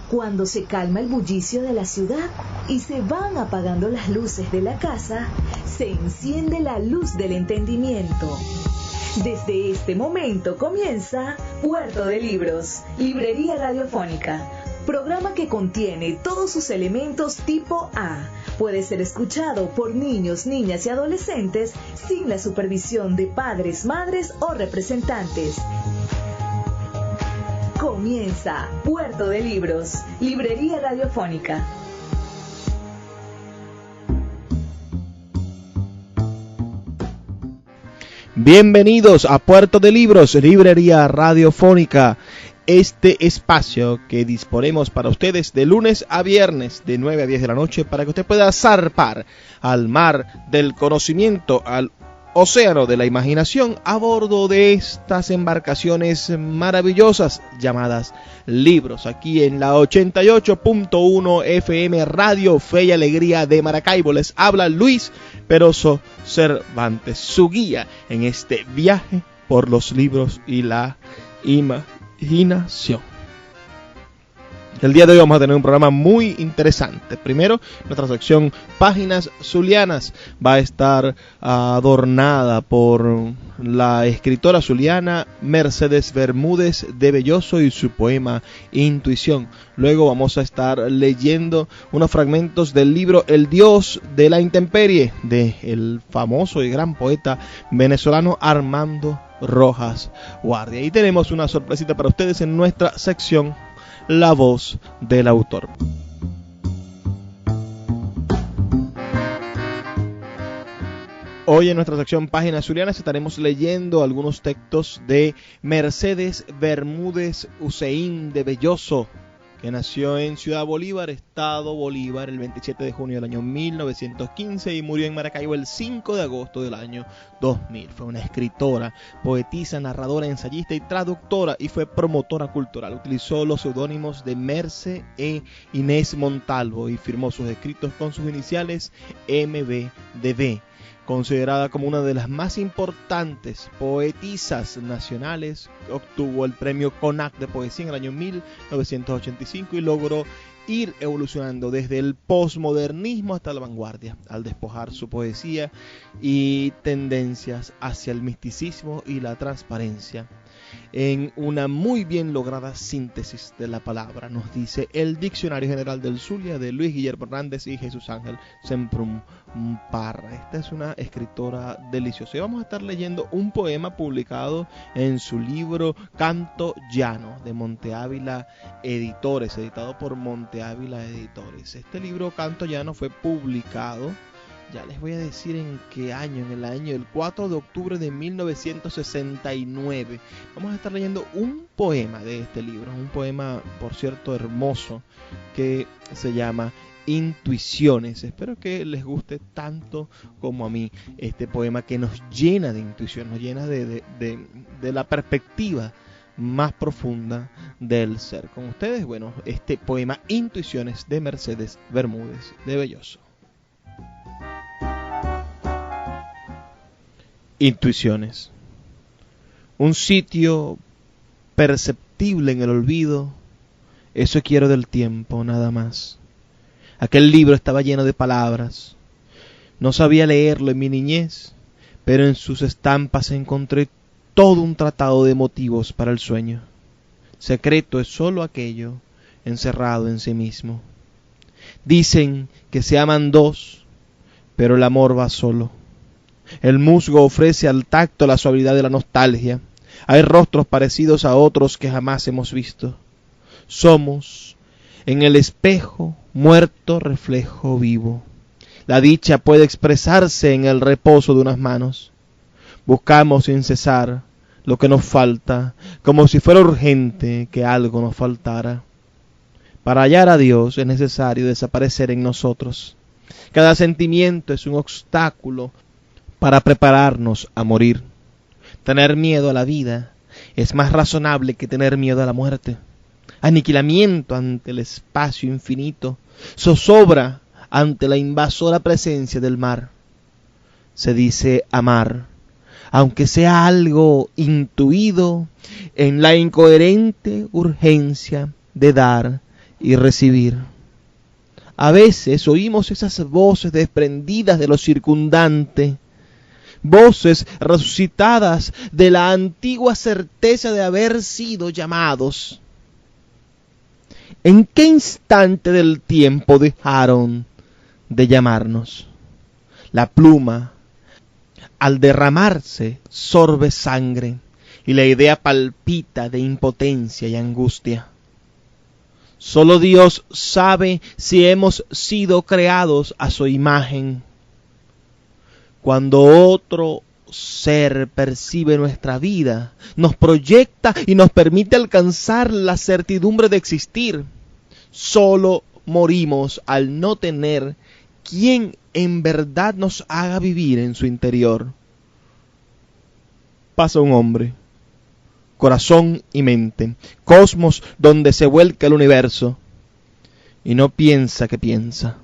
Cuando se calma el bullicio de la ciudad y se van apagando las luces de la casa, se enciende la luz del entendimiento. Desde este momento comienza Puerto de Libros, Librería Radiofónica, programa que contiene todos sus elementos tipo A. Puede ser escuchado por niños, niñas y adolescentes sin la supervisión de padres, madres o representantes. Comienza Puerto de Libros, Librería Radiofónica. Bienvenidos a Puerto de Libros, Librería Radiofónica. Este espacio que disponemos para ustedes de lunes a viernes de 9 a 10 de la noche para que usted pueda zarpar al mar del conocimiento, al océano de la imaginación a bordo de estas embarcaciones maravillosas llamadas libros, aquí en la 88.1 FM Radio Fe y Alegría de Maracaibo. Les habla Luis Peroso Cervantes, su guía en este viaje por los libros y la imaginación. El día de hoy vamos a tener un programa muy interesante. Primero, nuestra sección Páginas Zulianas va a estar adornada por la escritora zuliana Mercedes Bermúdez de Belloso y su poema Intuición. Luego vamos a estar leyendo unos fragmentos del libro El Dios de la Intemperie, del famoso y gran poeta venezolano Armando Rojas Guardia. Y tenemos una sorpresita para ustedes en nuestra sección La Voz del Autor. Hoy en nuestra sección Páginas Zulianas estaremos leyendo algunos textos de Mercedes Bermúdez Hussein de Belloso, que nació en Ciudad Bolívar, Estado Bolívar, el 27 de junio del año 1915 y murió en Maracaibo el 5 de agosto del año 2000. Fue una escritora, poetisa, narradora, ensayista y traductora y fue promotora cultural. Utilizó los seudónimos de Merce e Inés Montalvo y firmó sus escritos con sus iniciales MBDB. Considerada como una de las más importantes poetisas nacionales, obtuvo el premio CONAC de poesía en el año 1985 y logró ir evolucionando desde el posmodernismo hasta la vanguardia, al despojar su poesía y tendencias hacia el misticismo y la transparencia, en una muy bien lograda síntesis de la palabra, nos dice el Diccionario General del Zulia de Luis Guillermo Hernández y Jesús Ángel Semprum Parra. Esta es una escritora deliciosa y vamos a estar leyendo un poema publicado en su libro Canto Llano de Monte Ávila Editores, editado por Monte Ávila Editores. Este libro Canto Llano fue publicado, ya les voy a decir en qué año, en el año del 4 de octubre de 1969. Vamos a estar leyendo un poema de este libro, un poema, por cierto, hermoso, que se llama Intuiciones. Espero que les guste tanto como a mí este poema que nos llena de intuición, nos llena de la perspectiva más profunda del ser. Con ustedes, bueno, este poema Intuiciones de Mercedes Bermúdez de Belloso. Intuiciones. Un sitio perceptible en el olvido, eso quiero del tiempo, nada más. Aquel libro estaba lleno de palabras. No sabía leerlo en mi niñez, pero en sus estampas encontré todo un tratado de motivos para el sueño. Secreto es solo aquello encerrado en sí mismo. Dicen que se aman dos, pero el amor va solo. El musgo ofrece al tacto la suavidad de la nostalgia. Hay rostros parecidos a otros que jamás hemos visto. Somos, en el espejo, muerto reflejo vivo. La dicha puede expresarse en el reposo de unas manos. Buscamos sin cesar lo que nos falta, como si fuera urgente que algo nos faltara. Para hallar a Dios es necesario desaparecer en nosotros. Cada sentimiento es un obstáculo para prepararnos a morir. Tener miedo a la vida es más razonable que tener miedo a la muerte. Aniquilamiento ante el espacio infinito, zozobra ante la invasora presencia del mar. Se dice amar, aunque sea algo intuido en la incoherente urgencia de dar y recibir. A veces oímos esas voces desprendidas de lo circundante, voces resucitadas de la antigua certeza de haber sido llamados. ¿En qué instante del tiempo dejaron de llamarnos? La pluma, al derramarse, sorbe sangre y la idea palpita de impotencia y angustia. Solo Dios sabe si hemos sido creados a su imagen. Cuando otro ser percibe nuestra vida, nos proyecta y nos permite alcanzar la certidumbre de existir, solo morimos al no tener quien en verdad nos haga vivir en su interior. Pasa un hombre, corazón y mente, cosmos donde se vuelca el universo, y no piensa que piensa.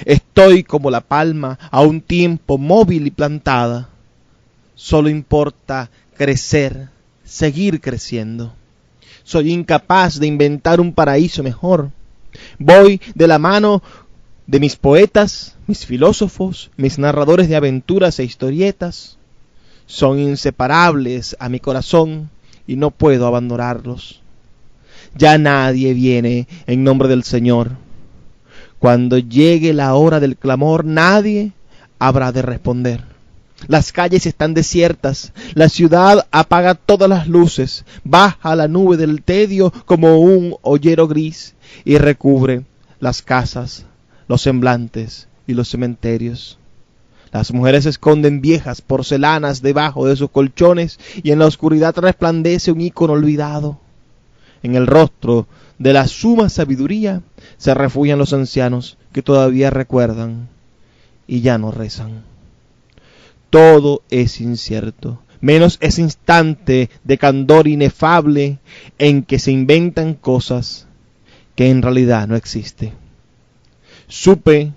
Estoy como la palma a un tiempo móvil y plantada. Solo importa crecer, seguir creciendo. Soy incapaz de inventar un paraíso mejor. Voy de la mano de mis poetas, mis filósofos, mis narradores de aventuras e historietas. Son inseparables a mi corazón y no puedo abandonarlos. Ya nadie viene en nombre del Señor. Cuando llegue la hora del clamor, nadie habrá de responder. Las calles están desiertas, la ciudad apaga todas las luces, baja la nube del tedio como un hoyero gris y recubre las casas, los semblantes y los cementerios. Las mujeres esconden viejas porcelanas debajo de sus colchones y en la oscuridad resplandece un ícono olvidado. En el rostro de la suma sabiduría se refugian los ancianos que todavía recuerdan y ya no rezan. Todo es incierto, menos ese instante de candor inefable en que se inventan cosas que en realidad no existen. Supe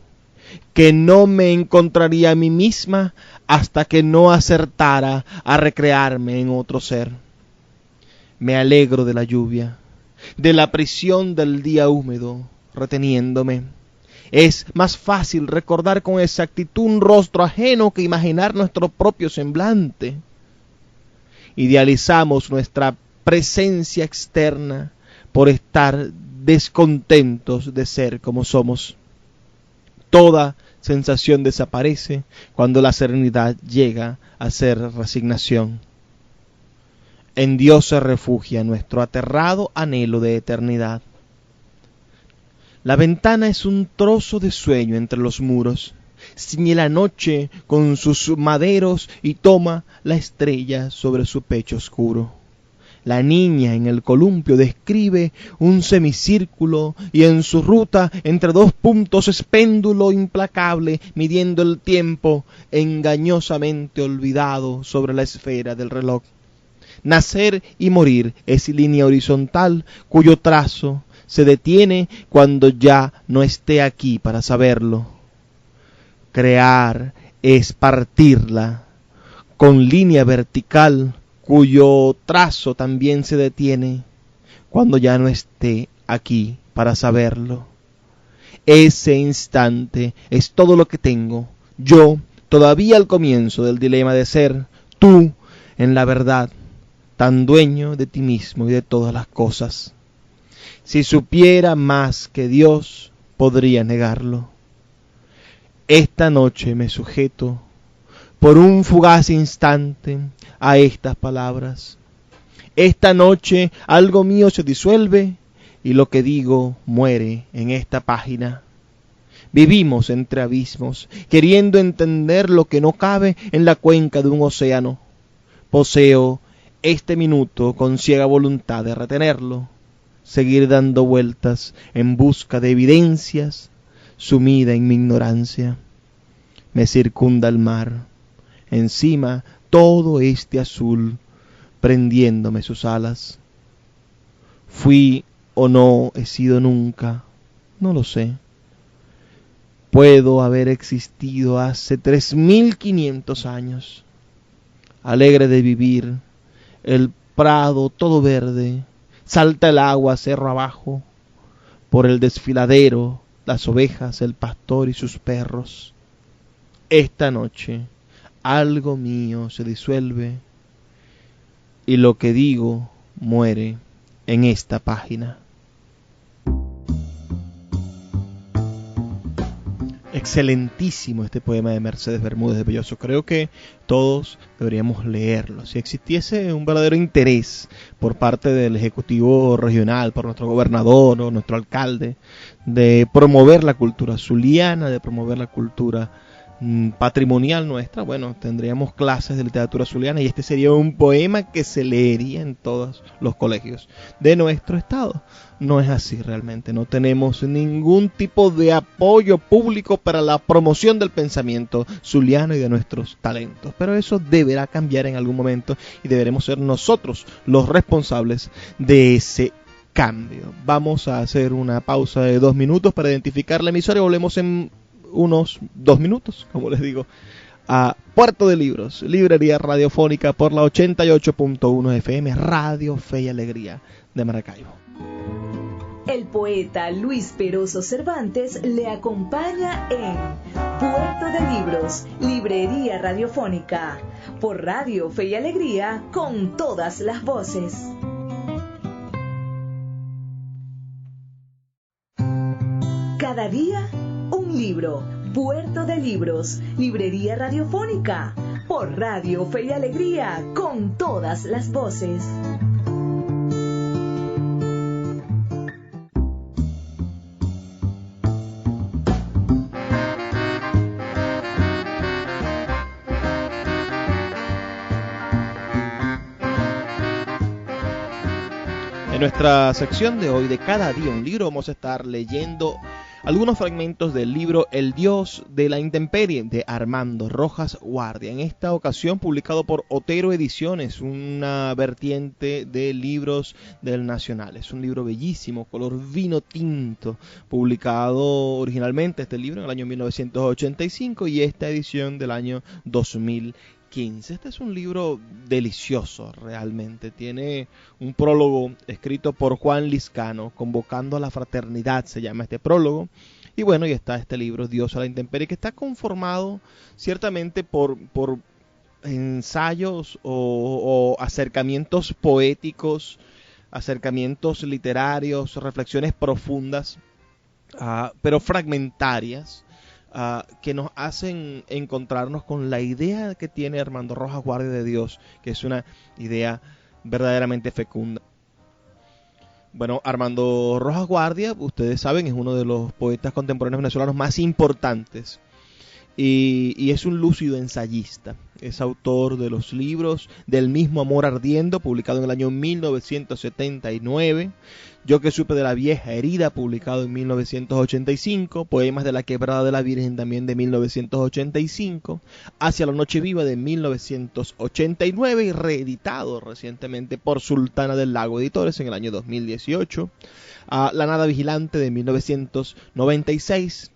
que no me encontraría a mí misma hasta que no acertara a recrearme en otro ser. Me alegro de la lluvia, de la prisión del día húmedo, reteniéndome. Es más fácil recordar con exactitud un rostro ajeno que imaginar nuestro propio semblante. Idealizamos nuestra presencia externa por estar descontentos de ser como somos. Toda sensación desaparece cuando la serenidad llega a ser resignación. En Dios se refugia nuestro aterrado anhelo de eternidad. La ventana es un trozo de sueño entre los muros. Ciñe la noche con sus maderos y toma la estrella sobre su pecho oscuro. La niña en el columpio describe un semicírculo y en su ruta entre dos puntos es péndulo implacable midiendo el tiempo engañosamente olvidado sobre la esfera del reloj. Nacer y morir es línea horizontal cuyo trazo se detiene cuando ya no esté aquí para saberlo. Crear es partirla con línea vertical cuyo trazo también se detiene cuando ya no esté aquí para saberlo. Ese instante es todo lo que tengo, yo todavía al comienzo del dilema de ser, tú en la verdad, tan dueño de ti mismo y de todas las cosas. Si supiera más que Dios, podría negarlo. Esta noche me sujeto por un fugaz instante a estas palabras. Esta noche algo mío se disuelve y lo que digo muere en esta página. Vivimos entre abismos, queriendo entender lo que no cabe en la cuenca de un océano. Poseo este minuto con ciega voluntad de retenerlo, seguir dando vueltas en busca de evidencias, sumida en mi ignorancia. Me circunda el mar, encima todo este azul, prendiéndome sus alas. Fui o no he sido nunca, no lo sé. Puedo haber existido hace 3500 años, alegre de vivir, el prado todo verde, salta el agua cerro abajo, por el desfiladero, las ovejas, el pastor y sus perros. Esta noche algo mío se disuelve y lo que digo muere en esta página. Excelentísimo este poema de Mercedes Bermúdez de Belloso. Creo que todos deberíamos leerlo. Si existiese un verdadero interés por parte del Ejecutivo Regional, por nuestro gobernador o nuestro alcalde, de promover la cultura zuliana, de promover la cultura patrimonial nuestra, bueno, tendríamos clases de literatura zuliana y este sería un poema que se leería en todos los colegios de nuestro estado. No es así realmente, no tenemos ningún tipo de apoyo público para la promoción del pensamiento zuliano y de nuestros talentos, pero eso deberá cambiar en algún momento y deberemos ser nosotros los responsables de ese cambio. Vamos a hacer una pausa de 2 minutos para identificar la emisora y volvemos en unos 2 minutos, como les digo, a Puerto de Libros, librería radiofónica por la 88.1 FM, Radio Fe y Alegría de Maracaibo. El poeta Luis Peroso Cervantes le acompaña en Puerto de Libros, librería radiofónica, por Radio Fe y Alegría, con todas las voces. Cada día un libro. Puerto de Libros, librería radiofónica, por Radio Fe y Alegría, con todas las voces. En nuestra sección de hoy de Cada día un libro vamos a estar leyendo algunos fragmentos del libro El Dios de la Intemperie de Armando Rojas Guardia. En esta ocasión publicado por Otero Ediciones, una vertiente de libros del Nacional. Es un libro bellísimo, color vino tinto, publicado originalmente este libro en el año 1985 y esta edición del año 2015. Este es un libro delicioso realmente. Tiene un prólogo escrito por Juan Liscano, convocando a la fraternidad, se llama este prólogo. Y bueno, y está este libro, Dios a la Intemperie, que está conformado ciertamente por ensayos o acercamientos poéticos, acercamientos literarios, reflexiones profundas, pero fragmentarias, que nos hacen encontrarnos con la idea que tiene Armando Rojas Guardia de Dios, que es una idea verdaderamente fecunda. Bueno, Armando Rojas Guardia, ustedes saben, es uno de los poetas contemporáneos venezolanos más importantes y es un lúcido ensayista. Es autor de los libros Del mismo amor ardiendo, publicado en el año 1979, Yo que supe de la vieja herida, publicado en 1985, Poemas de la quebrada de la Virgen, también de 1985, Hacia la noche viva, de 1989 y reeditado recientemente por Sultana del Lago Editores en el año 2018, La nada vigilante, de 1996,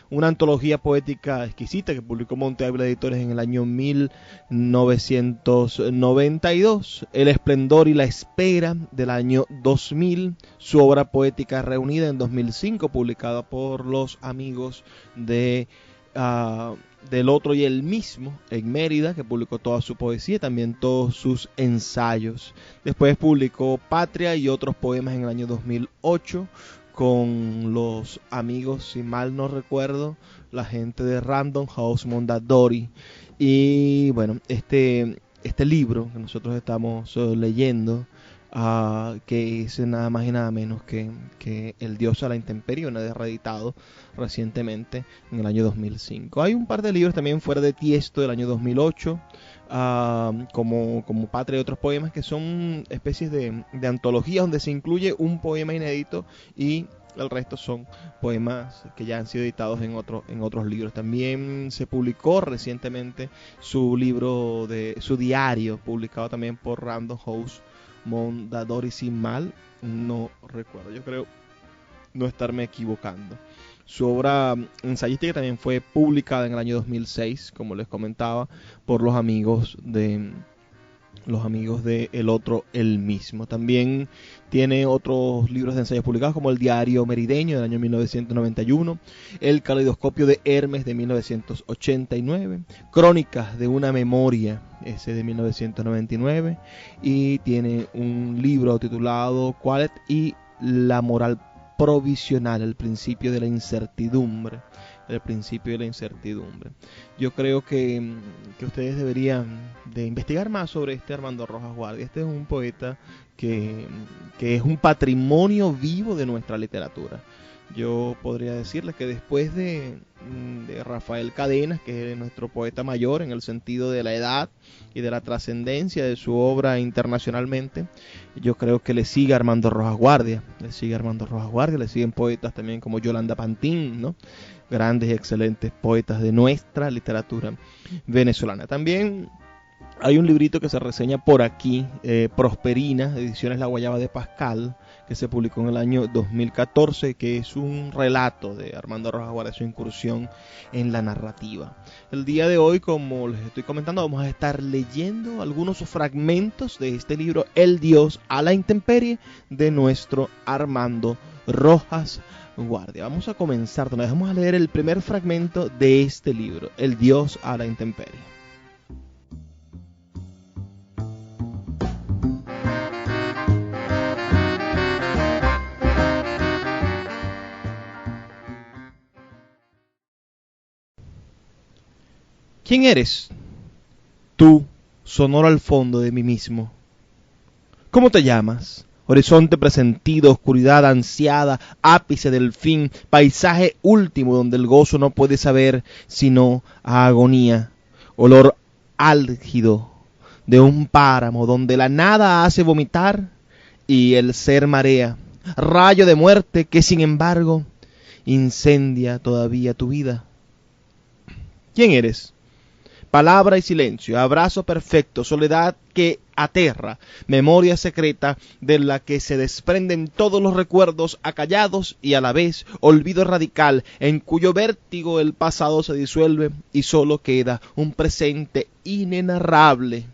una antología poética exquisita que publicó Monte Ávila Editores en el año 1992, El esplendor y la espera, del año 2000, su obra poética reunida en 2005, publicada por los amigos de Del Otro y el Mismo en Mérida, que publicó toda su poesía y también todos sus ensayos. Después publicó Patria y otros poemas en el año 2008, con los amigos, si mal no recuerdo, la gente de Random House Mondadori. Y bueno, este libro que nosotros estamos leyendo, que es nada más y nada menos que El Dios a la Intemperie, una vez reeditado recientemente en el año 2005. Hay un par de libros también fuera de Tiesto del año 2008, como Patria y otros poemas, que son especies de antologías donde se incluye un poema inédito y el resto son poemas que ya han sido editados en otros libros. También se publicó recientemente su diario, publicado también por Random House Mondadori, sin mal no recuerdo, yo creo no estarme equivocando. Su obra ensayística también fue publicada en el año 2006, como les comentaba, por los amigos de los amigos de El Otro, el Mismo. También tiene otros libros de ensayos publicados como El Diario Merideño del año 1991, El Caleidoscopio de Hermes de 1989, Crónicas de una Memoria, ese de 1999, y tiene un libro titulado Qualet y la Moral Provisional, el principio de la incertidumbre. El principio de la incertidumbre. Yo creo que ustedes deberían de investigar más sobre este Armando Rojas Guardia. Este es un poeta que es un patrimonio vivo de nuestra literatura. Yo podría decirles que después de Rafael Cadenas, que es nuestro poeta mayor en el sentido de la edad y de la trascendencia de su obra internacionalmente, yo creo que le sigue Armando Rojas Guardia. Le siguen poetas también como Yolanda Pantín, ¿no? Grandes y excelentes poetas de nuestra literatura venezolana. También hay un librito que se reseña por aquí, Prosperina, Ediciones La Guayaba de Pascal, que se publicó en el año 2014, que es un relato de Armando Rojas Guardia, su incursión en la narrativa. El día de hoy, como les estoy comentando, vamos a estar leyendo algunos fragmentos de este libro, El Dios a la Intemperie, de nuestro Armando Rojas Guardia. Vamos a comenzar, vamos a leer el primer fragmento de este libro, El Dios a la Intemperie. ¿Quién eres? Tú, sonoro al fondo de mí mismo. ¿Cómo te llamas? Horizonte presentido, oscuridad ansiada, ápice del fin, paisaje último donde el gozo no puede saber sino a agonía, olor álgido de un páramo donde la nada hace vomitar y el ser marea, rayo de muerte que sin embargo incendia todavía tu vida. ¿Quién eres? Palabra y silencio, abrazo perfecto, soledad que aterra, memoria secreta de la que se desprenden todos los recuerdos acallados y a la vez olvido radical en cuyo vértigo el pasado se disuelve y solo queda un presente inenarrable.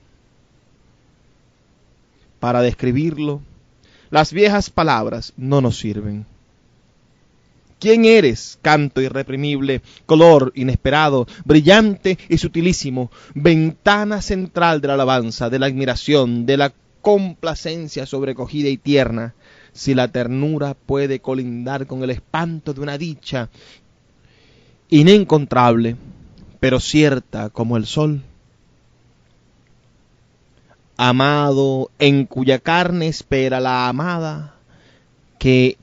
Para describirlo, las viejas palabras no nos sirven. ¿Quién eres? Canto irreprimible, color inesperado, brillante y sutilísimo, ventana central de la alabanza, de la admiración, de la complacencia sobrecogida y tierna. Si la ternura puede colindar con el espanto de una dicha inencontrable, pero cierta como el sol. Amado, en cuya carne espera la amada que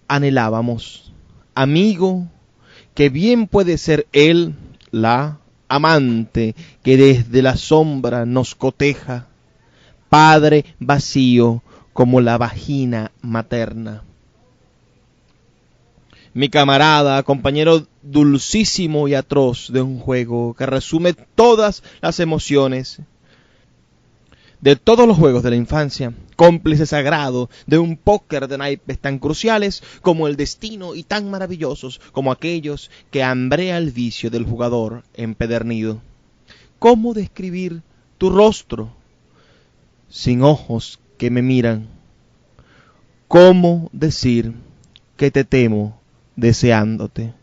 anhelábamos, amigo, que bien puede ser él la amante que desde la sombra nos coteja, padre vacío como la vagina materna. Mi camarada, compañero dulcísimo y atroz de un juego que resume todas las emociones de todos los juegos de la infancia, cómplice sagrado de un póker de naipes tan cruciales como el destino y tan maravillosos como aquellos que hambrea el vicio del jugador empedernido. ¿Cómo describir tu rostro sin ojos que me miran? ¿Cómo decir que te temo deseándote?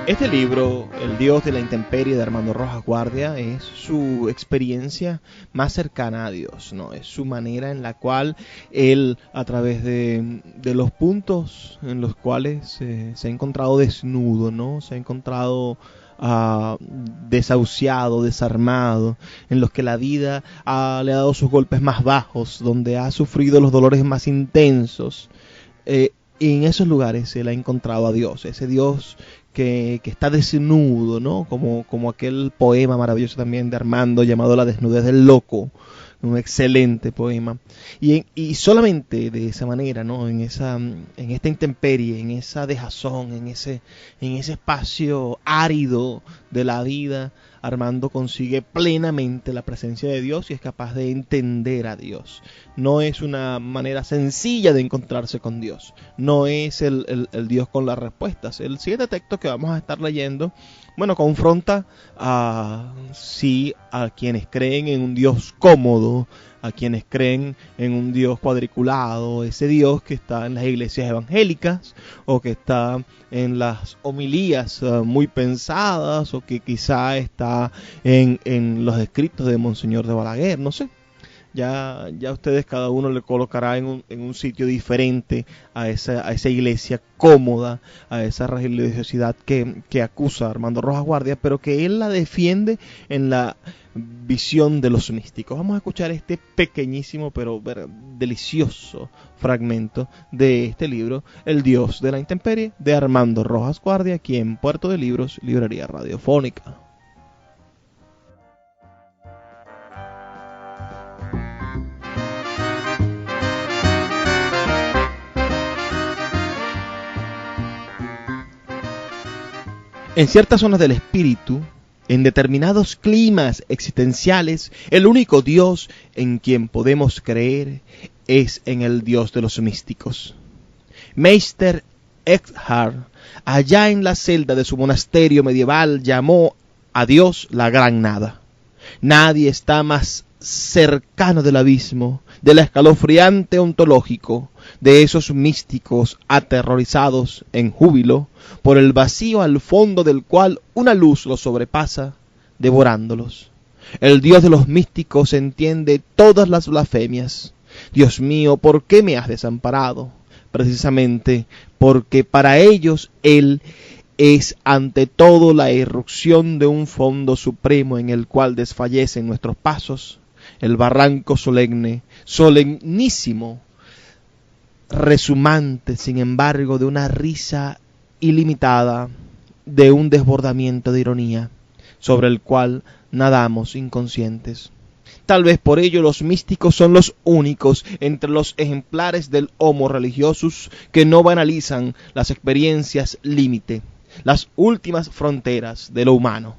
Este libro, El Dios de la Intemperie de Armando Rojas Guardia, es su experiencia más cercana a Dios, ¿no? Es su manera en la cual él, a través de los puntos en los cuales se ha encontrado desnudo, ¿no? Se ha encontrado desahuciado, desarmado, en los que la vida le ha dado sus golpes más bajos, donde ha sufrido los dolores más intensos. Y en esos lugares él ha encontrado a Dios, ese Dios que está desnudo, ¿no? Como aquel poema maravilloso también de Armando llamado La desnudez del loco, un excelente poema. Y solamente de esa manera, ¿no? En esta intemperie, en esa dejazón, en ese espacio árido de la vida, Armando consigue plenamente la presencia de Dios y es capaz de entender a Dios. No es una manera sencilla de encontrarse con Dios. No es el Dios con las respuestas. El siguiente texto que vamos a estar leyendo, confronta a quienes creen en un Dios cómodo, a quienes creen en un Dios cuadriculado, ese Dios que está en las iglesias evangélicas o que está en las homilías muy pensadas o que quizá está en los escritos de Monseñor de Balaguer, no sé. Ya ustedes cada uno le colocará en un sitio diferente a esa iglesia cómoda, a esa religiosidad que acusa a Armando Rojas Guardia, pero que él la defiende en la visión de los místicos. Vamos a escuchar este pequeñísimo pero delicioso fragmento de este libro, El Dios de la Intemperie, de Armando Rojas Guardia, aquí en Puerto de Libros, Librería Radiofónica. En ciertas zonas del espíritu, en determinados climas existenciales, el único Dios en quien podemos creer es en el Dios de los místicos. Meister Eckhart, allá en la celda de su monasterio medieval, llamó a Dios la gran nada. Nadie está más cercano del abismo, del escalofriante ontológico, de esos místicos aterrorizados en júbilo por el vacío al fondo del cual una luz los sobrepasa, devorándolos. El Dios de los místicos entiende todas las blasfemias. Dios mío, ¿por qué me has desamparado? Precisamente porque para ellos Él es ante todo la irrupción de un fondo supremo en el cual desfallecen nuestros pasos, el barranco solemne, solemnísimo, resumante, sin embargo, de una risa ilimitada, de un desbordamiento de ironía, sobre el cual nadamos inconscientes. Tal vez por ello los místicos son los únicos entre los ejemplares del Homo religiosus que no banalizan las experiencias límite, las últimas fronteras de lo humano.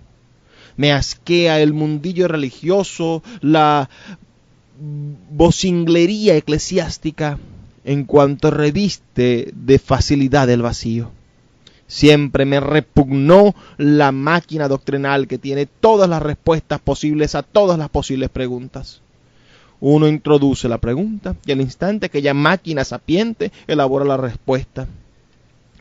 Me asquea el mundillo religioso, la vocinglería eclesiástica, en cuanto reviste de facilidad el vacío. Siempre me repugnó la máquina doctrinal que tiene todas las respuestas posibles a todas las posibles preguntas. Uno introduce la pregunta y al instante aquella máquina sapiente elabora la respuesta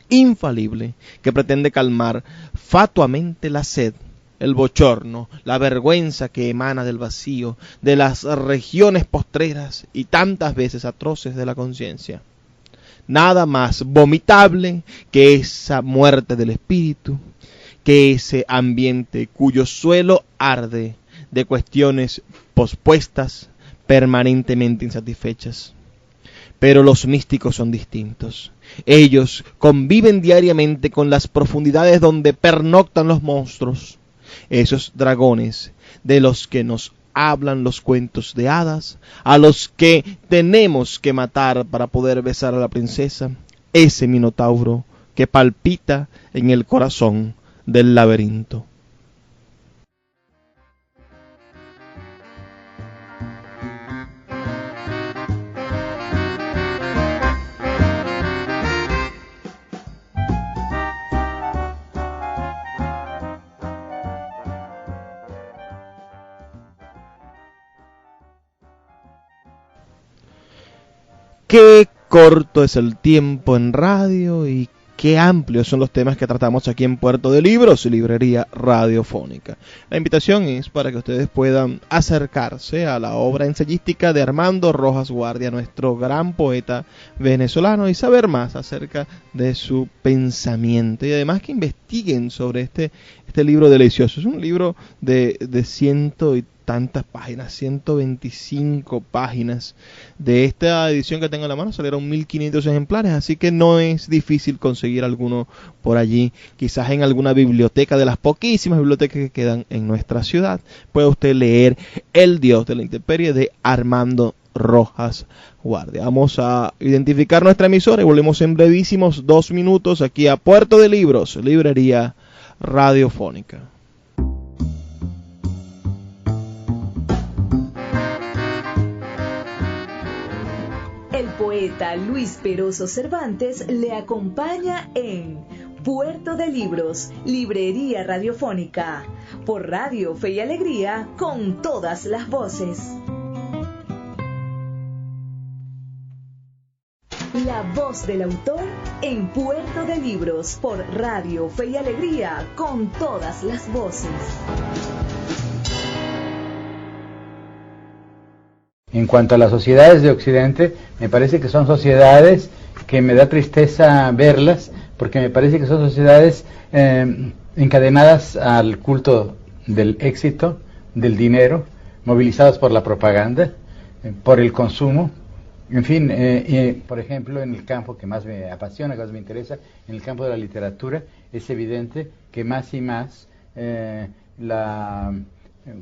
infalible que pretende calmar fatuamente la sed, el bochorno, la vergüenza que emana del vacío, de las regiones postreras y tantas veces atroces de la conciencia. Nada más vomitable que esa muerte del espíritu, que ese ambiente cuyo suelo arde de cuestiones pospuestas, permanentemente insatisfechas. Pero los místicos son distintos. Ellos conviven diariamente con las profundidades donde pernoctan los monstruos, esos dragones de los que nos hablan los cuentos de hadas, a los que tenemos que matar para poder besar a la princesa, ese minotauro que palpita en el corazón del laberinto. Qué corto es el tiempo en radio y qué amplios son los temas que tratamos aquí en Puerto de Libros, Librería Radiofónica. La invitación es para que ustedes puedan acercarse a la obra ensayística de Armando Rojas Guardia, nuestro gran poeta venezolano, y saber más acerca de su pensamiento. Y además que investiguen sobre este libro delicioso. Es un libro de ciento y tantas páginas, 125 páginas. De esta edición que tengo en la mano salieron 1500 ejemplares, así que no es difícil conseguir alguno por allí, quizás en alguna biblioteca de las poquísimas bibliotecas que quedan en nuestra ciudad. Puede usted leer El Dios de la Intemperie de Armando Rojas Guardia. Vamos a identificar nuestra emisora y volvemos en brevísimos 2 minutos aquí a Puerto de Libros, Librería Radiofónica. El poeta Luis Peroso Cervantes le acompaña en Puerto de Libros, Librería Radiofónica, por Radio Fe y Alegría, con todas las voces. La voz del autor en Puerto de Libros, por Radio Fe y Alegría, con todas las voces. En cuanto a las sociedades de Occidente, me parece que son sociedades que me da tristeza verlas, porque me parece que son sociedades encadenadas al culto del éxito, del dinero, movilizadas por la propaganda, por el consumo. En fin, por ejemplo, en el campo que más me apasiona, que más me interesa, en el campo de la literatura, es evidente que más y más la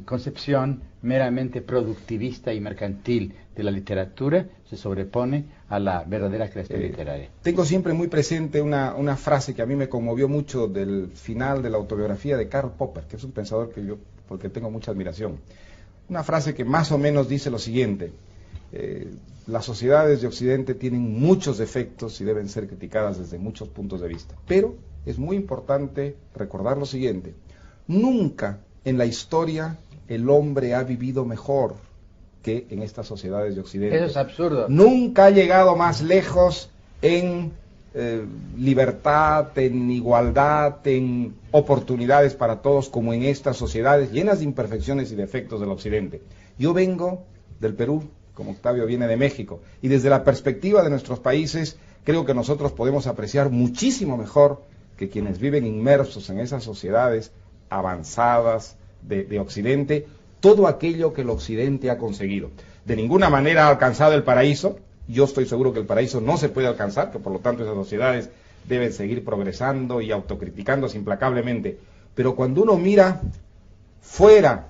concepción meramente productivista y mercantil de la literatura se sobrepone a la verdadera creación literaria. Tengo siempre muy presente una frase que a mí me conmovió mucho del final de la autobiografía de Karl Popper, que es un pensador porque tengo mucha admiración. Una frase que más o menos dice lo siguiente: las sociedades de Occidente tienen muchos defectos y deben ser criticadas desde muchos puntos de vista, pero es muy importante recordar lo siguiente: nunca en la historia el hombre ha vivido mejor que en estas sociedades de Occidente. Eso es absurdo. Nunca ha llegado más lejos en libertad, en igualdad, en oportunidades para todos como en estas sociedades llenas de imperfecciones y defectos del Occidente. Yo vengo del Perú, como Octavio viene de México, y desde la perspectiva de nuestros países creo que nosotros podemos apreciar muchísimo mejor que quienes viven inmersos en esas sociedades avanzadas de Occidente, todo aquello que el Occidente ha conseguido. De ninguna manera ha alcanzado el paraíso. Yo estoy seguro que el paraíso no se puede alcanzar, que por lo tanto esas sociedades deben seguir progresando y autocriticándose implacablemente. Pero cuando uno mira fuera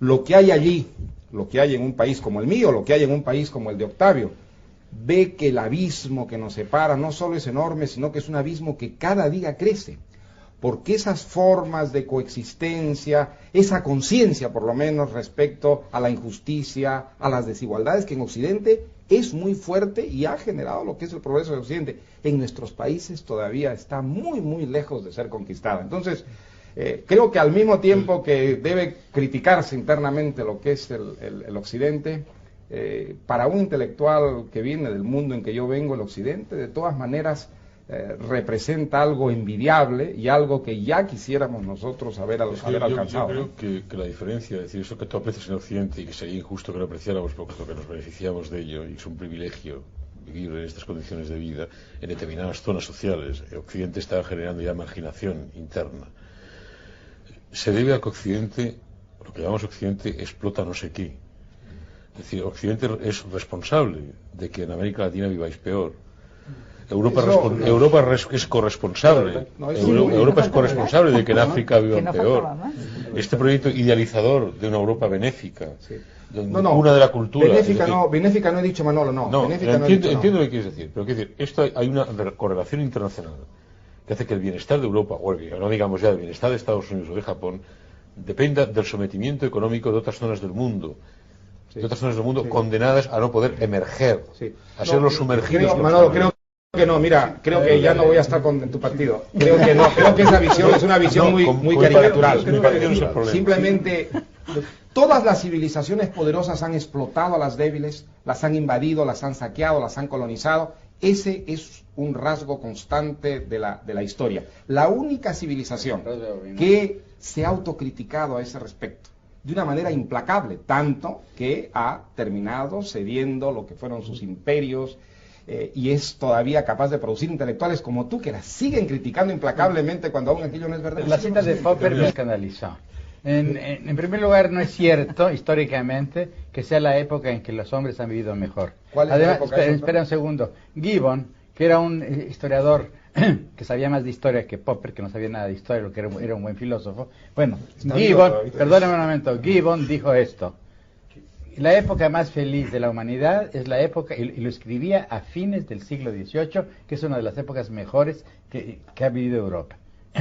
lo que hay allí, lo que hay en un país como el mío, lo que hay en un país como el de Octavio, ve que el abismo que nos separa no solo es enorme, sino que es un abismo que cada día crece. Porque esas formas de coexistencia, esa conciencia por lo menos respecto a la injusticia, a las desigualdades que en Occidente es muy fuerte y ha generado lo que es el progreso de Occidente, en nuestros países todavía está muy muy lejos de ser conquistada. Entonces, creo que al mismo tiempo que debe criticarse internamente lo que es el Occidente, para un intelectual que viene del mundo en que yo vengo, el Occidente de todas maneras representa algo envidiable y algo que ya quisiéramos nosotros haber alcanzado. Yo creo que la diferencia, es decir, eso que tú aprecias en Occidente y que sería injusto que lo apreciáramos porque nos beneficiamos de ello y es un privilegio vivir en estas condiciones de vida en determinadas zonas sociales. Occidente está generando ya marginación interna. Se debe a que Occidente, lo que llamamos Occidente, explota no sé qué. Es decir, Occidente es responsable de que en América Latina viváis peor. Europa es corresponsable. Europa es corresponsable de que en África vivan peor. Este proyecto idealizador de una Europa benéfica, una de la cultura. Benéfica no he dicho, Manolo, no. Entiendo lo que quieres decir, pero quiero decir, esto hay una correlación internacional que hace que el bienestar de Europa, o no digamos ya el bienestar de Estados Unidos o de Japón, dependa del sometimiento económico de otras zonas del mundo. De otras zonas del mundo condenadas a no poder emerger, a ser los sumergidos. Manolo, creo que no, mira, creo que ya no voy a estar en tu partido. Creo que no, creo que esa visión es una visión muy caricatural. Simplemente, todas las civilizaciones poderosas han explotado a las débiles, las han invadido, las han saqueado, las han colonizado. Ese es un rasgo constante de la historia. La única civilización que se ha autocriticado a ese respecto, de una manera implacable, tanto que ha terminado cediendo lo que fueron sus imperios, y es todavía capaz de producir intelectuales como tú, que la siguen criticando implacablemente cuando aún aquello no es verdad. La cita de Popper me escandalizó. En primer lugar, no es cierto, históricamente, que sea la época en que los hombres han vivido mejor. ¿Cuál es la época? Espera un segundo. Gibbon, que era un historiador que sabía más de historia que Popper, que no sabía nada de historia, lo que era un buen filósofo. Bueno, Gibbon, perdóname un momento, Gibbon dijo esto: la época más feliz de la humanidad es la época, y lo escribía a fines del siglo XVIII, que es una de las épocas mejores que ha vivido Europa.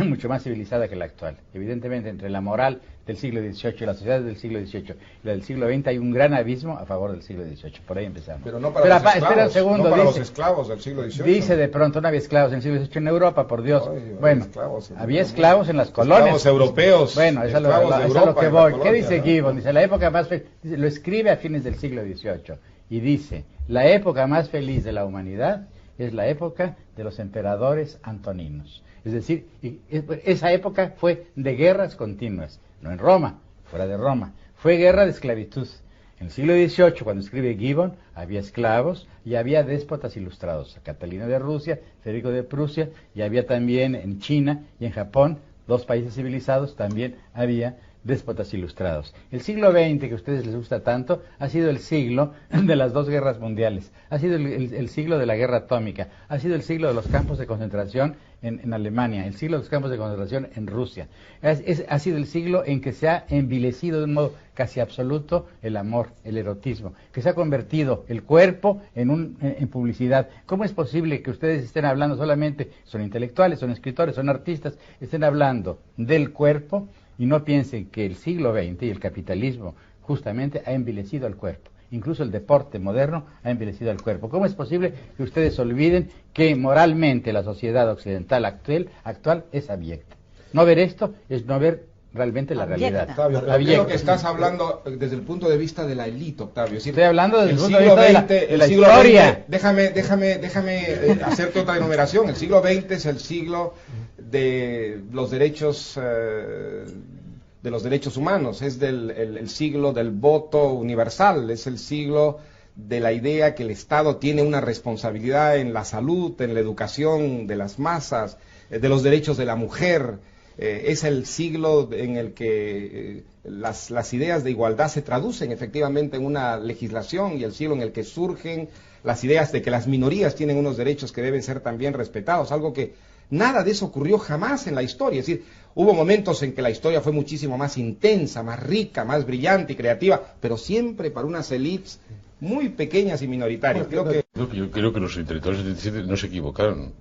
mucho más civilizada que la actual. Evidentemente, entre la moral del siglo XVIII y la sociedad del siglo XVIII y la del siglo XX hay un gran abismo a favor del siglo XVIII. Por ahí empezamos. Pero no para los esclavos, espera un segundo, no para dice, los esclavos del siglo XVIII. Dice de pronto, no había esclavos en el siglo XVIII en Europa, por Dios. Ay, bueno, había esclavos en las colonias. Esclavos europeos. Bueno, es a lo que voy. ¿Qué dice Gibbon? Dice, la época más feliz, lo escribe a fines del siglo XVIII y dice, la época más feliz de la humanidad es la época de los emperadores antoninos. Es decir, esa época fue de guerras continuas, no en Roma, fuera de Roma, fue guerra de esclavitud. En el siglo XVIII, cuando escribe Gibbon, había esclavos y había déspotas ilustrados. Catalina de Rusia, Federico de Prusia, y había también en China y en Japón, 2 países civilizados, también había déspotas ilustrados. El siglo XX, que a ustedes les gusta tanto, ha sido el siglo de las 2 guerras mundiales, ha sido el siglo de la guerra atómica, ha sido el siglo de los campos de concentración en Alemania, el siglo de los campos de concentración en Rusia. Ha sido el siglo en que se ha envilecido de un modo casi absoluto el amor, el erotismo, que se ha convertido el cuerpo en publicidad. ¿Cómo es posible que ustedes estén hablando solamente, son intelectuales, son escritores, son artistas, estén hablando del cuerpo y no piensen que el siglo XX y el capitalismo justamente ha envilecido al cuerpo? Incluso el deporte moderno ha envilecido al cuerpo. ¿Cómo es posible que ustedes olviden que moralmente la sociedad occidental actual es abyecta? No ver esto es no ver realmente la realidad. Octavio, creo que estás hablando desde el punto de vista de la élite, Octavio. Es decir, estoy hablando desde el punto de vista de la historia. Déjame hacerte otra enumeración. El siglo XX es el siglo de los derechos humanos, es el siglo del voto universal, es el siglo de la idea que el Estado tiene una responsabilidad en la salud, en la educación de las masas, de los derechos de la mujer. Es el siglo en el que las ideas de igualdad se traducen efectivamente en una legislación, y el siglo en el que surgen las ideas de que las minorías tienen unos derechos que deben ser también respetados, algo que nada de eso ocurrió jamás en la historia. Es decir, hubo momentos en que la historia fue muchísimo más intensa, más rica, más brillante y creativa, pero siempre para unas élites muy pequeñas y minoritarias. Yo creo que los intelectuales del 77 no se equivocaron.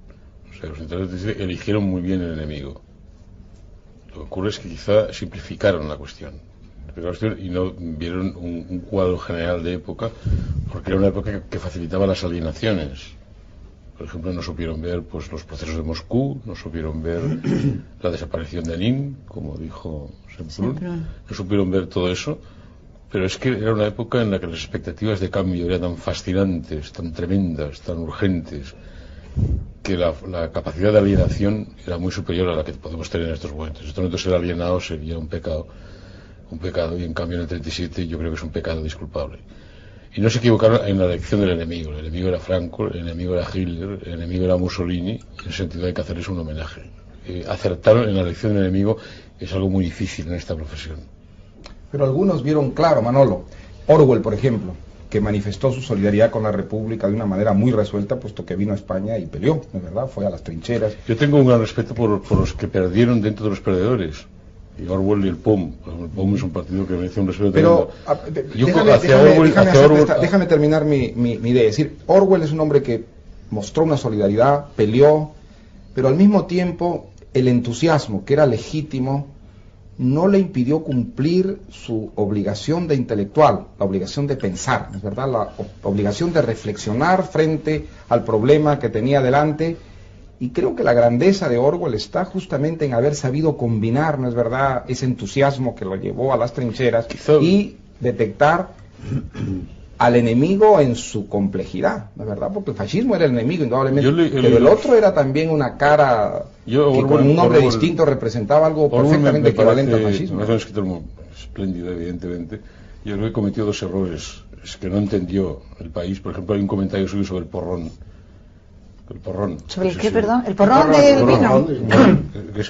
O sea, los intelectuales del 77 eligieron muy bien el enemigo. Lo que ocurre es que quizá simplificaron la cuestión y no vieron un cuadro general de época, porque era una época que facilitaba las alienaciones. Por ejemplo, no supieron ver pues los procesos de Moscú, no supieron ver la desaparición de Lenin, como dijo Semprún, no supieron ver todo eso, pero es que era una época en la que las expectativas de cambio eran tan fascinantes, tan tremendas, tan urgentes, que la capacidad de alienación era muy superior a la que podemos tener en estos momentos. En estos momentos ser alienado sería un pecado, y en cambio en el 37 yo creo que es un pecado disculpable. Y no se equivocaron en la elección del enemigo. El enemigo era Franco, el enemigo era Hitler, el enemigo era Mussolini. En ese sentido hay que hacerles un homenaje. Acertaron en la elección del enemigo, es algo muy difícil en esta profesión. Pero algunos vieron claro, Manolo. Orwell, por ejemplo, que manifestó su solidaridad con la República de una manera muy resuelta, puesto que vino a España y peleó, ¿no es verdad? Fue a las trincheras. Yo tengo un gran respeto por los que perdieron dentro de los perdedores. Y Orwell y el POM. El POM es un partido que merece un respeto tremendo. Déjame terminar mi idea. Es decir, Orwell es un hombre que mostró una solidaridad, peleó, pero al mismo tiempo el entusiasmo, que era legítimo, no le impidió cumplir su obligación de intelectual, la obligación de pensar, ¿no es verdad? La obligación de reflexionar frente al problema que tenía delante. Y creo que la grandeza de Orwell está justamente en haber sabido combinar, ¿no es verdad?, ese entusiasmo que lo llevó a las trincheras y detectar al enemigo en su complejidad, ¿no es verdad? Porque el fascismo era el enemigo, indudablemente, pero el otro era también una cara que con un nombre distinto representaba algo perfectamente equivalente al fascismo. Es un escritor muy espléndido, evidentemente. Yo creo que cometió 2 errores. Es que no entendió el país. Por ejemplo, hay un comentario suyo sobre el porrón. El porrón. ¿Sobre el qué, perdón? ¿El porrón del vino?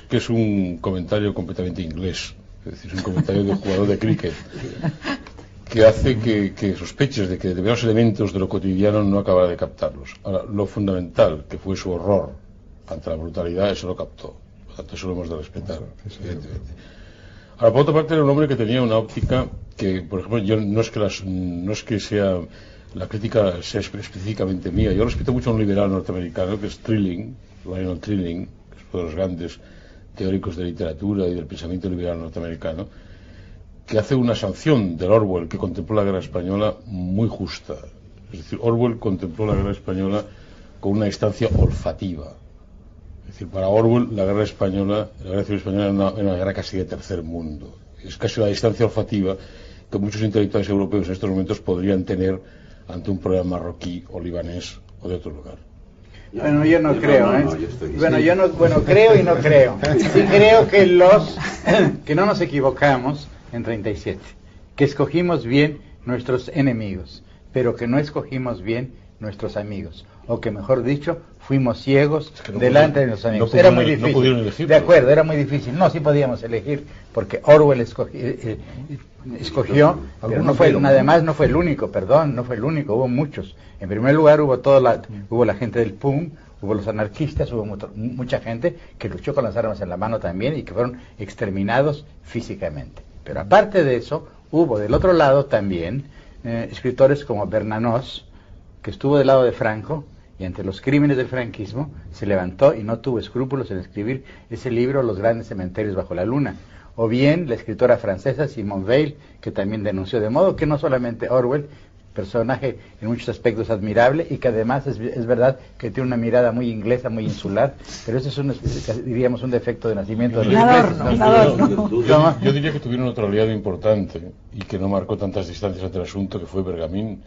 Que es un comentario completamente inglés. Es decir, es un comentario de jugador de cricket que hace que sospeches de que determinados elementos de lo cotidiano no acabara de captarlos. Ahora, lo fundamental, que fue su horror ante la brutalidad, eso lo captó. Por lo tanto, eso lo hemos de respetar, evidentemente. Ahora, por otra parte, era un hombre que tenía una óptica que, por ejemplo, yo no es que sea la crítica sea específicamente mía. Yo respeto mucho a un liberal norteamericano que es Trilling, Lionel Trilling, que es uno de los grandes teóricos de literatura y del pensamiento liberal norteamericano, que hace una sanción del Orwell que contempló la guerra española muy justa. Es decir, Orwell contempló la guerra española con una distancia olfativa. Es decir, para Orwell la guerra civil española era una guerra casi de tercer mundo. Es casi una distancia olfativa que muchos intelectuales europeos en estos momentos podrían tener ante un problema marroquí o libanés o de otro lugar. Bueno, yo no creo, creo y no creo. Sí creo que no nos equivocamos en 37, que escogimos bien nuestros enemigos, pero que no escogimos bien nuestros amigos, o que mejor dicho, fuimos ciegos delante de nuestros amigos. Era muy difícil. No pudieron elegir. De acuerdo, era muy difícil. No, sí podíamos elegir, porque Orwell escogió, pero no fue, además no fue el único, hubo muchos. En primer lugar hubo la gente del PUM, hubo los anarquistas, hubo mucha gente que luchó con las armas en la mano también y que fueron exterminados físicamente. Pero aparte de eso, hubo del otro lado también escritores como Bernanos, que estuvo del lado de Franco, y ante los crímenes del franquismo se levantó y no tuvo escrúpulos en escribir ese libro, Los grandes cementerios bajo la luna. O bien la escritora francesa Simone Weil, que también denunció, de modo que no solamente Orwell, personaje en muchos aspectos admirable, y que además es verdad que tiene una mirada muy inglesa, muy insular, pero eso es diríamos un defecto de nacimiento. Yo diría que tuvieron otro aliado importante y que no marcó tantas distancias ante el asunto, que fue Bergamín.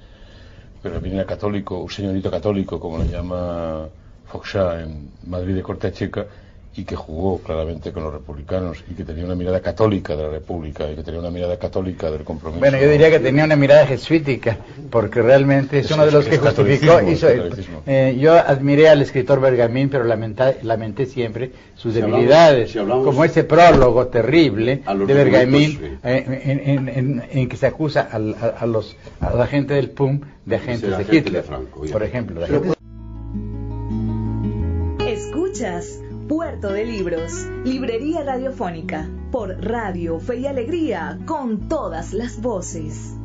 Bergamín era católico, un señorito católico, como le llama Foxá en Madrid de corte checa, y que jugó claramente con los republicanos y que tenía una mirada católica de la República y que tenía una mirada católica del compromiso. Bueno, yo diría que tenía una mirada jesuítica, porque realmente es uno de los que justificó. Yo admiré al escritor Bergamín, pero lamenté siempre sus debilidades, como ese prólogo terrible de Bergamín en que se acusa a la gente del PUM de agentes de Hitler, por ejemplo. Escuchas Puerto de Libros, librería radiofónica, por Radio Fe y Alegría, con todas las voces.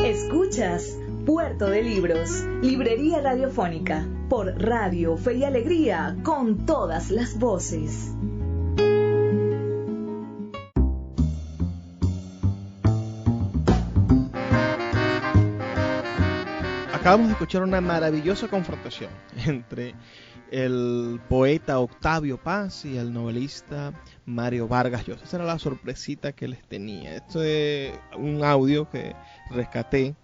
Escuchas Puerto de Libros, librería radiofónica, por Radio Fe y Alegría, con todas las voces. Acabamos de escuchar una maravillosa confrontación entre el poeta Octavio Paz y el novelista Mario Vargas Llosa. Esa era la sorpresita que les tenía. Esto es un audio que rescaté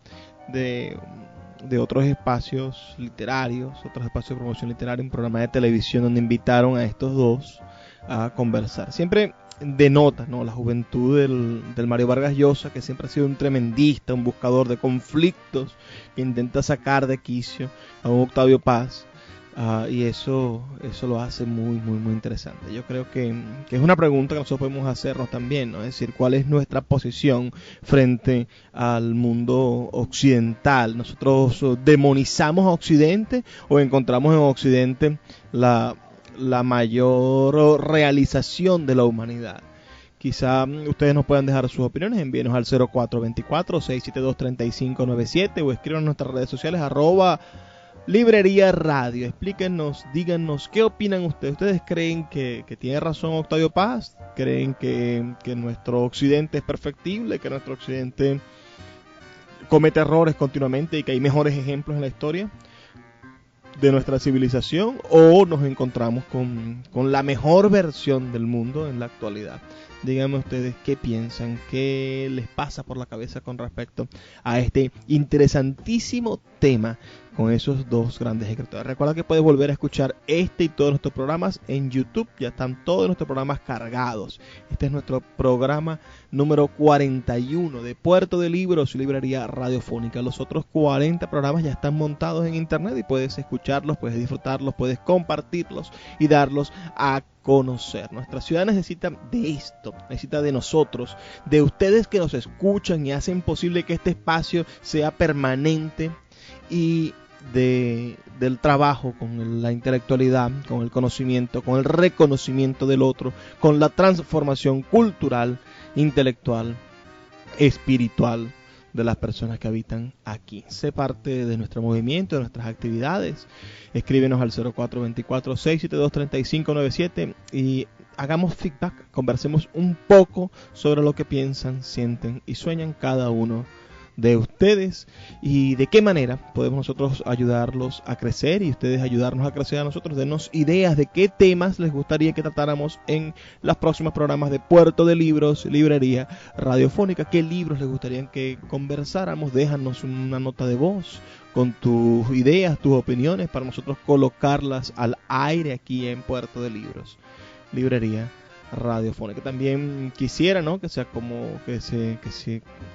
de otros espacios literarios, otros espacios de promoción literaria, un programa de televisión donde invitaron a estos dos a conversar. Siempre denota, ¿no?, la juventud del Mario Vargas Llosa, que siempre ha sido un tremendista, un buscador de conflictos, que intenta sacar de quicio a un Octavio Paz, y eso lo hace muy, muy, muy interesante. Yo creo que es una pregunta que nosotros podemos hacernos también, ¿no? Es decir, ¿cuál es nuestra posición frente al mundo occidental? ¿Nosotros demonizamos a Occidente o encontramos en Occidente la mayor realización de la humanidad? Quizá ustedes nos puedan dejar sus opiniones, envíenos al 0424-672-3597 o escriban en nuestras redes sociales @Librería Radio. Explíquenos, díganos qué opinan ustedes. ¿Ustedes creen que tiene razón Octavio Paz? ¿Creen que nuestro occidente es perfectible, que nuestro occidente comete errores continuamente y que hay mejores ejemplos en la historia de nuestra civilización, o nos encontramos con la mejor versión del mundo en la actualidad? Díganme ustedes qué piensan, qué les pasa por la cabeza con respecto a este interesantísimo tema con esos dos grandes escritores. Recuerda que puedes volver a escuchar este y todos nuestros programas en YouTube. Ya están todos nuestros programas cargados. Este es nuestro programa número 41 de Puerto de Libros y Librería Radiofónica. Los otros 40 programas ya están montados en internet y puedes escucharlos, puedes disfrutarlos, puedes compartirlos y darlos a conocer. Nuestra ciudad necesita de esto, necesita de nosotros, de ustedes que nos escuchan y hacen posible que este espacio sea permanente, y del trabajo con la intelectualidad, con el conocimiento, con el reconocimiento del otro, con la transformación cultural, intelectual, espiritual de las personas que habitan aquí. Sé parte de nuestro movimiento, de nuestras actividades. Escríbenos al 0424-672-3597 y hagamos feedback, conversemos un poco sobre lo que piensan, sienten y sueñan cada uno de ustedes y de qué manera podemos nosotros ayudarlos a crecer y ustedes ayudarnos a crecer a nosotros. Denos ideas de qué temas les gustaría que tratáramos en los próximos programas de Puerto de Libros, Librería Radiofónica. ¿Qué libros les gustaría que conversáramos? Déjanos una nota de voz con tus ideas, tus opiniones para nosotros colocarlas al aire aquí en Puerto de Libros, Librería Radiofónica. También quisiera, ¿no?, que sea como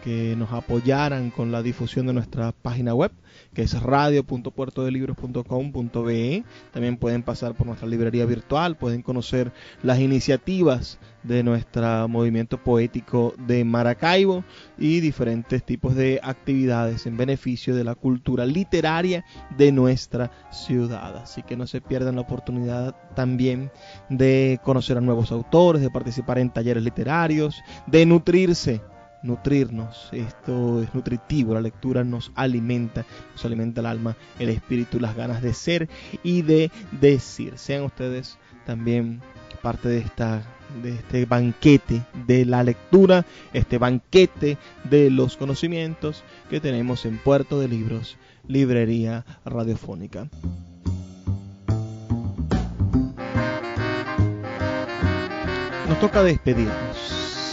que nos apoyaran con la difusión de nuestra página web, que es radio.puertodelibros.com.be. También pueden pasar por nuestra librería virtual, pueden conocer las iniciativas de nuestro movimiento poético de Maracaibo y diferentes tipos de actividades en beneficio de la cultura literaria de nuestra ciudad. Así que no se pierdan la oportunidad también de conocer a nuevos autores, de participar en talleres literarios, de nutrirnos. Esto es nutritivo, la lectura nos alimenta el alma, el espíritu, las ganas de ser y de decir. Sean ustedes también parte de este banquete de la lectura, este banquete de los conocimientos que tenemos en Puerto de Libros, Librería Radiofónica. Nos toca despedirnos.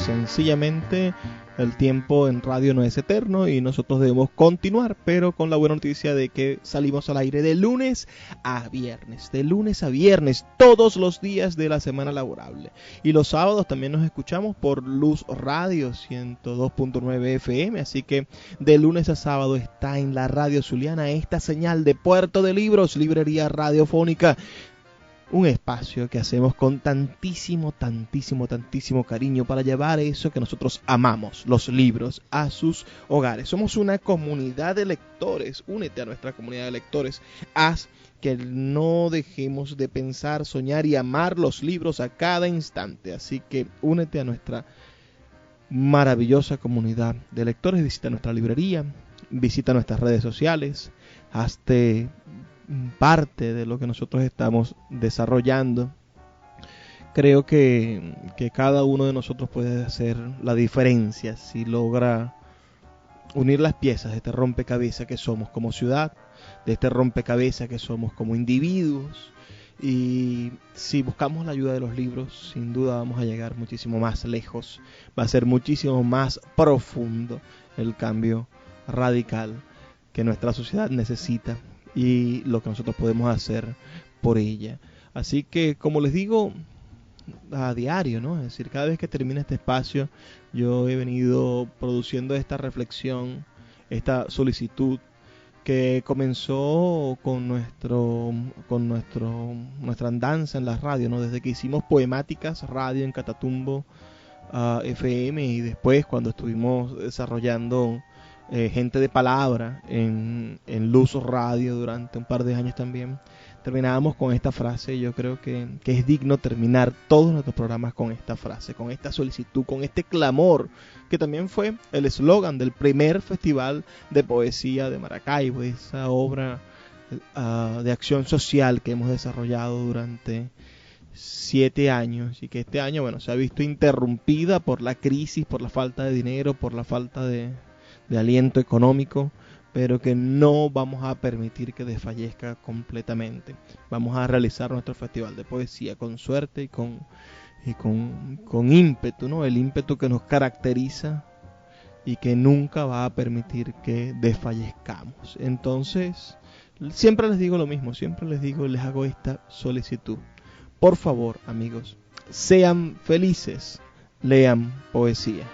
Sencillamente, el tiempo en radio no es eterno y nosotros debemos continuar, pero con la buena noticia de que salimos al aire de lunes a viernes, todos los días de la semana laborable. Y los sábados también nos escuchamos por Luz Radio 102.9 FM, así que de lunes a sábado está en la radio zuliana esta señal de Puerto de Libros, Librería Radiofónica. Un espacio que hacemos con tantísimo cariño para llevar eso que nosotros amamos, los libros, a sus hogares. Somos una comunidad de lectores. Únete a nuestra comunidad de lectores. Haz que no dejemos de pensar, soñar y amar los libros a cada instante. Así que únete a nuestra maravillosa comunidad de lectores. Visita nuestra librería, visita nuestras redes sociales, hazte parte de lo que nosotros estamos desarrollando. Creo que cada uno de nosotros puede hacer la diferencia si logra unir las piezas de este rompecabezas que somos como ciudad, de este rompecabezas que somos como individuos. Y si buscamos la ayuda de los libros, sin duda vamos a llegar muchísimo más lejos. Va a ser muchísimo más profundo el cambio radical que nuestra sociedad necesita y lo que nosotros podemos hacer por ella. Así que, como les digo, a diario, ¿no? Es decir, cada vez que termina este espacio, yo he venido produciendo esta reflexión, esta solicitud que comenzó con nuestra andanza en la radio, ¿no? Desde que hicimos Poemáticas Radio en Catatumbo FM y después cuando estuvimos desarrollando Gente de Palabra en Luz Radio durante un par de años también, terminábamos con esta frase. Yo creo que es digno terminar todos nuestros programas con esta frase, con esta solicitud, con este clamor, que también fue el eslogan del primer Festival de Poesía de Maracaibo, esa obra de acción social que hemos desarrollado durante 7 años y que este año, bueno, se ha visto interrumpida por la crisis, por la falta de dinero, por la falta de aliento económico, pero que no vamos a permitir que desfallezca completamente. Vamos a realizar nuestro festival de poesía con suerte y con ímpetu, ¿no? El ímpetu que nos caracteriza y que nunca va a permitir que desfallezcamos. Entonces, siempre les digo lo mismo, les hago esta solicitud. Por favor, amigos, sean felices, lean poesía.